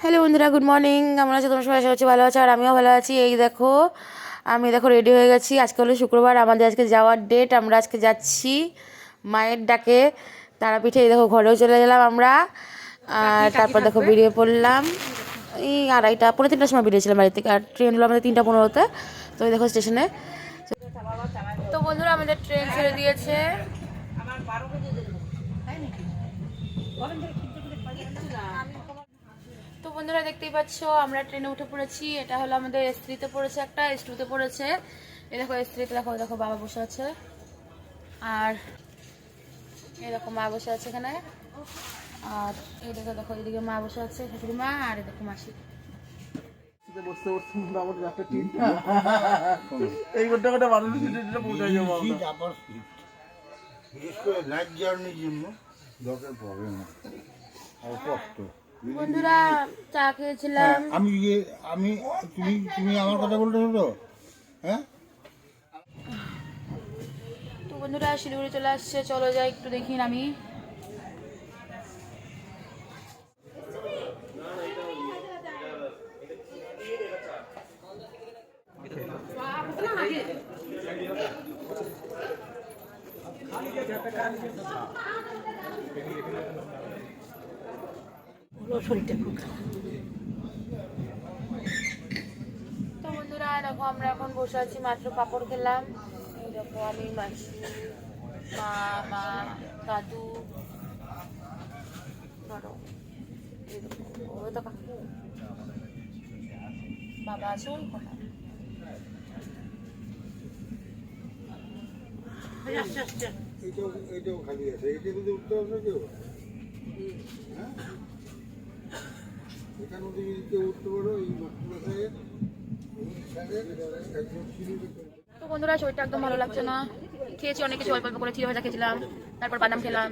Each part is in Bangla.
হ্যালো বন্ধুরা, গুড মর্নিং। কেমন আছো তোমার সবাই? আশা করছি ভালো আছো, আর আমিও ভালো আছি। এই দেখো, আমি দেখো রেডি হয়ে গেছি। আজকে হলো শুক্রবার, আমাদের আজকে যাওয়ার ডেট। আমরা আজকে যাচ্ছি মায়ের ডাকে তারাপীঠে। এই দেখো, ঘরেও চলে গেলাম আমরা। আর তারপর দেখো বেরিয়ে পড়লাম। এই 2:30 পৌনে 3টার সময় বেরিয়েছিলাম বাড়ি থেকে, আর ট্রেন হলো আমাদের 3টা 15-তে। তো এই দেখো স্টেশনে। তো বন্ধুরা, আমাদের ট্রেন ছেড়ে দিয়েছে। তো বন্ধুরা, দেখতেই পাচ্ছ আমরা ট্রেনে উঠে পড়েছি। এটা হলো আমাদের S3-তে পড়েছে, একটা S2-তে পড়েছে। এই দেখো S3-তে দেখো, দেখো বাবা বসে আছে, আর এই দেখো মা বসে আছে এখানে। আর এই দেখো, দেখো এদিকে মা বসে আছে, শাশুড়ি মা, আর এই দেখো মাসি। বন্ধুরা, চা খেয়েছিলাম। আমি তুমি তুমি আমার কথা বলতে হতো। হ্যাঁ, তো বন্ধুরা, শিলিগুড়ি চলে আসছে, চলো যাই একটু দেখি আমি। তো বন্ধুরা, দেখো আমরা এখন বসে আছি, মাত্র পাপড় খেলাম। এই দেখো আমি, মাসি, মা, মা, দাদু, ধরো এই দেখো, ওই তো কাকু, বাবা আছে ওই কোথায়। এইটাও খালি আছে, এইটা যদি উঠতে হবে কেউ। হ্যাঁ, এখানে যদি কেউ উঠতে পারো, এই তো বন্ধুরা, শরীরটা একদম ভালো লাগছে না। খেয়েছি অনেক কিছু, অল্প অল্প করে চিড়ে ভাজা খেয়েছিলাম, তারপর বাদাম খেলাম।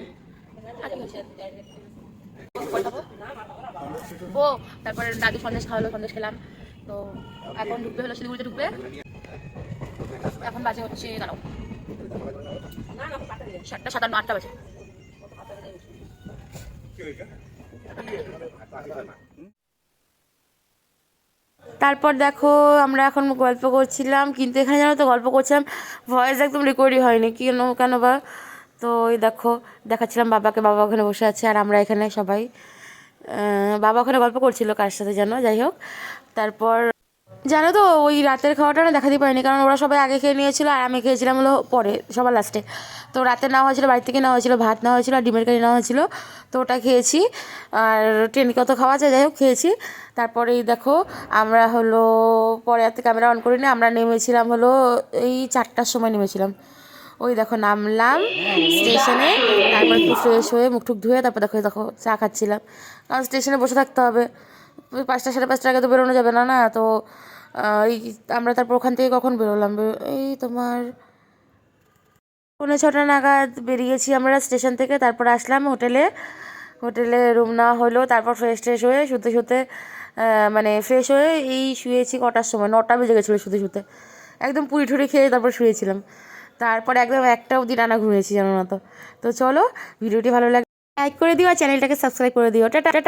আর কি হয়েছে? ও, তারপরে দাদু সন্দেশ খাওয়ালো, সন্দেশ খেলাম। তো এখন ঢুকবে হলো, শিলিগুড়িতে ঢুকবে। এখন বাজে হচ্ছে, দাঁড়াও, 7:57, 8টা বাজে। তারপর দেখো, আমরা এখন গল্প করছিলাম, কিন্তু এখানে জানো তো, গল্প করছিলাম, ভয়েস একদম রেকর্ডই হয়নি, কেন কেন বা। তো ওই দেখো, দেখাচ্ছিলাম বাবাকে, বাবা ওখানে বসে আছে, আর আমরা এখানে সবাই। বাবা ওখানে গল্প করছিল কার সাথে যেন, যাই হোক। তারপর জানো তো, ওই রাতের খাওয়াটা না দেখাতে পারিনি, কারণ ওরা সবাই আগে খেয়ে নিয়েছিল, আর আমি খেয়েছিলাম হলো পরে, সবার লাস্টে। তো রাতে নেওয়া হয়েছিল, বাড়ি থেকে নেওয়া হয়েছিল, ভাত নেওয়া হয়েছিল, আর ডিমের কারি নেওয়া হয়েছিল। তো ওটা খেয়েছি, আর ট্রেনে কত খাওয়া যায়, যাই হোক খেয়েছি। তারপরেই দেখো, আমরা হলো পরে আর ক্যামেরা অন করিনি, আমরা নেমেছিলাম হলো এই 4টার সময় নেমেছিলাম। ওই দেখো নামলাম স্টেশনে, তারপর একটু ফ্রেশ হয়ে মুখ টুক ধুয়ে তারপর দেখো, দেখো চা খাচ্ছিলাম, কারণ স্টেশনে বসে থাকতে হবে। 5টা 5:30 আগে তো বেরোনো যাবে না, না তো। এই আমরা তারপর ওখান থেকে কখন বেরোলাম, এই তোমার 6:45 নাগাদ বেরিয়েছি আমরা স্টেশন থেকে। তারপর আসলাম হোটেলে, হোটেলে রুম নেওয়া হলো। তারপর ফ্রেশ ট্রেশ হয়ে শুতে শুতে, মানে ফ্রেশ হয়ে এই শুয়েছি কটার সময়, 9টা বেজে গেছিলো শুতে শুতে। একদম পুরি ঠুরি খেয়ে তারপর শুয়েছিলাম। তারপর একদম 1টা অবধি টানা ঘুমিয়েছি, জানো না তো। তো চলো, ভিডিওটি ভালো লাগে লাইক করে দিও, আর চ্যানেলটাকে সাবস্ক্রাইব করে দিও। Tata tata.